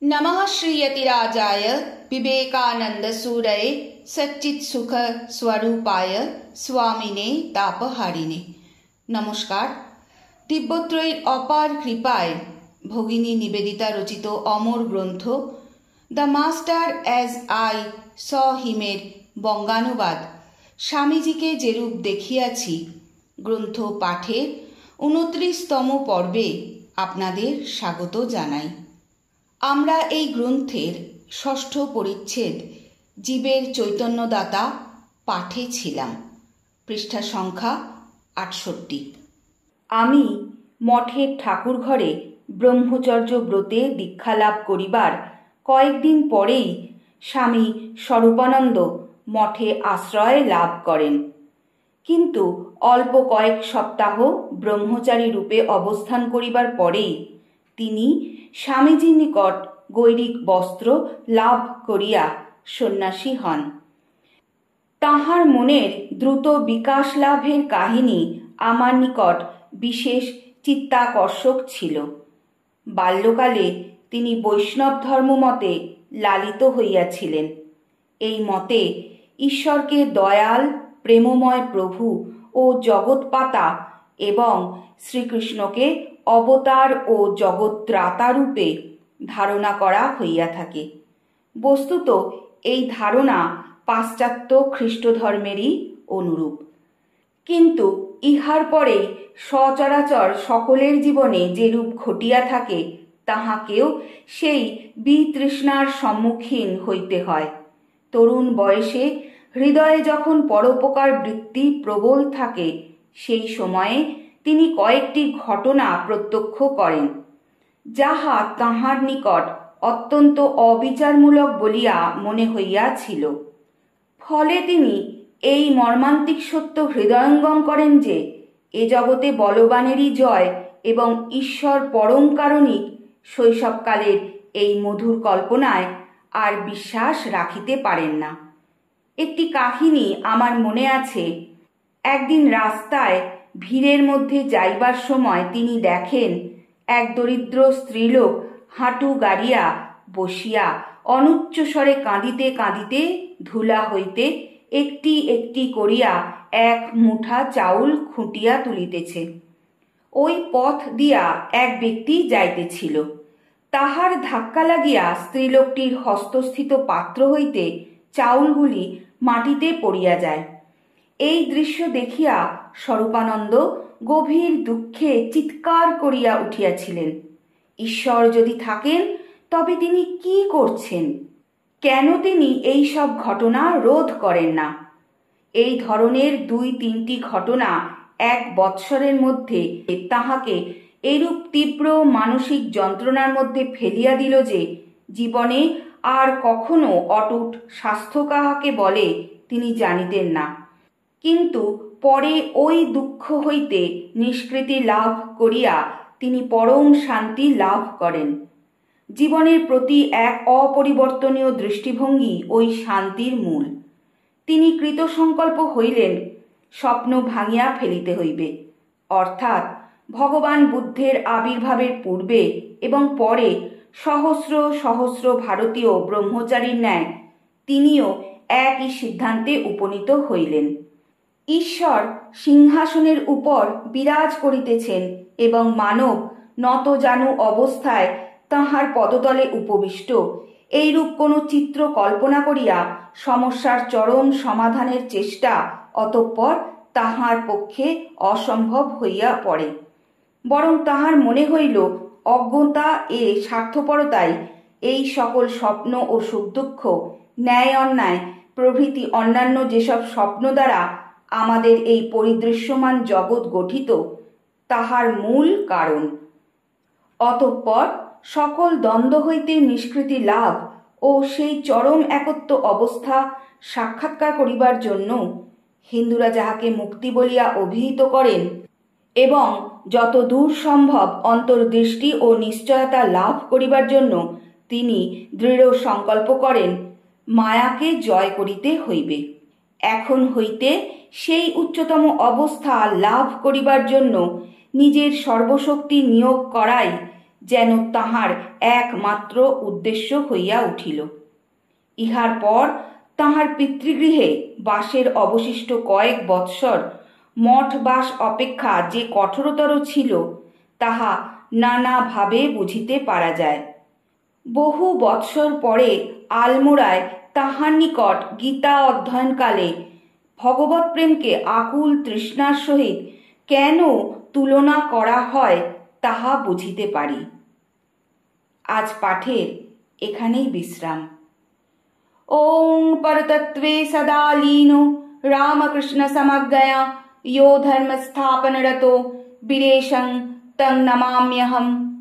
नमः श्रीयतिराजाय विवेकानन्दसूरये सच्चित्सुख स्वरूपाय स्वामिने तापहारिणे। নমস্কার। তিব্বত্রয়ীর অপার কৃপায় ভগিনী নিবেদিতা রচিত অমর গ্রন্থ the master as I saw হিমের বঙ্গানুবাদ স্বামীজিকে যেরূপ দেখিয়াছি গ্রন্থ পাঠের 29তম পর্বে আপনাদের স্বাগত জানাই। আমরা এই গ্রন্থের ষষ্ঠ পরিচ্ছেদ জীবের চৈতন্যদাতা পাঠে ছিলাম। পৃষ্ঠা সংখ্যা 68। আমি মঠের ঠাকুরঘরে ব্রহ্মচর্য ব্রতে দীক্ষালাভ করিবার কয়েকদিন পরেই স্বামী স্বরূপানন্দ মঠে আশ্রয় লাভ করেন। কিন্তু অল্প কয়েক সপ্তাহ ব্রহ্মচারী রূপে অবস্থান করিবার পরেই তিনি স্বামীজির নিকট গৈরিক বস্ত্র লাভ করিয়া সন্ন্যাসী হন। তাঁহার মনের দ্রুত বিকাশ লাভের কাহিনী আমার নিকট বিশেষ চিত্তাকর্ষক ছিল। বাল্যকালে তিনি বৈষ্ণব ধর্মমতে লালিত হইয়াছিলেন। এই মতে ঈশ্বরকে দয়াল প্রেমময় প্রভু ও জগৎপাতা এবং শ্রীকৃষ্ণকে অবতার ও জগৎত্রাতা রূপে ধারণা করা হইয়া থাকে। বস্তুত এই ধারণা পাশ্চাত্য খ্রিস্ট ধর্মেরই অনুরূপ। কিন্তু ইহার পরে সচরাচর সকলের জীবনে যেরূপ ঘটিয়া থাকে তাহাকেও সেই বিতৃষ্ণার সম্মুখীন হইতে হয়। তরুণ বয়সে হৃদয়ে যখন পরোপকার বৃত্তি প্রবল থাকে সেই সময়ে তিনি কয়েকটি ঘটনা প্রত্যক্ষ করেন, যাহা তাঁহার নিকট অত্যন্ত অবিচারমূলক বলিয়া মনে হইয়াছিল। ফলে তিনি এই মর্মান্তিক সত্য হৃদয়ঙ্গম করেন যে এ জগতে বলবানেরই জয় এবং ঈশ্বর পরম কারণিক শৈশবকালের এই মধুর কল্পনায় আর বিশ্বাস রাখিতে পারেন না। একটি কাহিনী আমার মনে আছে। একদিন রাস্তায় ভিড়ের মধ্যে যাইবার সময় তিনি দেখেন এক দরিদ্র স্ত্রীলোক হাঁটু গাড়িয়া বসিয়া অনুচ্চস্বরে কাঁদিতে কাঁদিতে ধুলা হইতে একটি একটি করিয়া এক মুঠা চাউল খুঁটিয়া তুলিতেছে। ওই পথ দিয়া এক ব্যক্তি যাইতেছিল। তাহার ধাক্কা লাগিয়া স্ত্রীলোকটির হস্তস্থিত পাত্র হইতে চাউলগুলি মাটিতে পড়িয়া যায়। এই দৃশ্য দেখিয়া স্বরূপানন্দ গভীর দুঃখে চিৎকার করিয়া উঠিয়াছিলেন। ঈশ্বর যদি থাকেন তবে তিনি কি করছেন? কেন তিনি এই সব ঘটনা রোধ করেন না? এই ধরনের 2-3টি ঘটনা এক বৎসরের মধ্যে তাহাকে এরূপ তীব্র মানসিক যন্ত্রণার মধ্যে ফেলিয়া দিল যে জীবনে আর কখনো অটুট স্বাস্থ্য কাহাকে বলে তিনি জানিতেন না। কিন্তু পরে ওই দুঃখ হইতে নিষ্কৃতি লাভ করিয়া তিনি পরম শান্তি লাভ করেন। জীবনের প্রতি এক অপরিবর্তনীয় দৃষ্টিভঙ্গি ওই শান্তির মূল। তিনি কৃতসংকল্প হইলেন স্বপ্ন ভাঙিয়া ফেলিতে হইবে। অর্থাৎ ভগবান বুদ্ধের আবির্ভাবের পূর্বে এবং পরে সহস্র সহস্র ভারতীয় ব্রহ্মচারীর ন্যায় তিনিও একই সিদ্ধান্তে উপনীত হইলেন। ঈশ্বর সিংহাসনের উপর বিরাজ করিতেছেন এবং মানব নতজানু অবস্থায় তাঁহার পদতলে উপবিষ্ট, এইরূপ কোনো চিত্র কল্পনা করিয়া সমস্যার চরম সমাধানের চেষ্টা অতঃপর তাহার পক্ষে অসম্ভব হইয়া পড়ে। বরং তাহার মনে হইল অজ্ঞতা এ স্বার্থপরতাই এই সকল স্বপ্ন ও সুখ দুঃখ, ন্যায় অন্যায় প্রভৃতি অন্যান্য যেসব স্বপ্ন দ্বারা আমাদের এই পরিদৃশ্যমান জগৎ গঠিত তাহার মূল কারণ। অতঃপর সকল দ্বন্দ্ব হইতে নিষ্কৃতি লাভ ও সেই চরম একত্ব অবস্থা সাক্ষাৎকার করিবার জন্য হিন্দুরা যাহাকে মুক্তি বলিয়া অভিহিত করেন এবং যত দূর সম্ভব অন্তর্দৃষ্টি ও নিশ্চয়তা লাভ করিবার জন্য তিনি দৃঢ় সংকল্প করেন মায়াকে জয় করিতে হইবে। এখন হইতে সেই উচ্চতম অবস্থা লাভ করিবার জন্য নিজের সর্বশক্তি নিয়োগ করাই যেন তাহার একমাত্র উদ্দেশ্য হইয়া উঠিল। ইহার পর তাহার পিতৃগৃহে বাসের অবশিষ্ট কয়েক বৎসর মঠবাস অপেক্ষা যে কঠোরতর ছিল তাহা নানাভাবে বুঝিতে পারা যায়। বহু বৎসর পরে আলমোড়ায় তাহার নিকট গীতা অধ্যয়নকালে ভগবৎ প্রেমকে আকুল তৃষ্ণার সহিত কেন তুলনা করা হয় তাহা বুঝিতে পারি। আজ পাঠের এখানেই বিশ্রাম। ওং পরতত্ত্বে সদা লীনো রামকৃষ্ণ সমজ্ঞয়া यो धर्म स्थापनरतो वीरेशं तं नमाम्यहम्।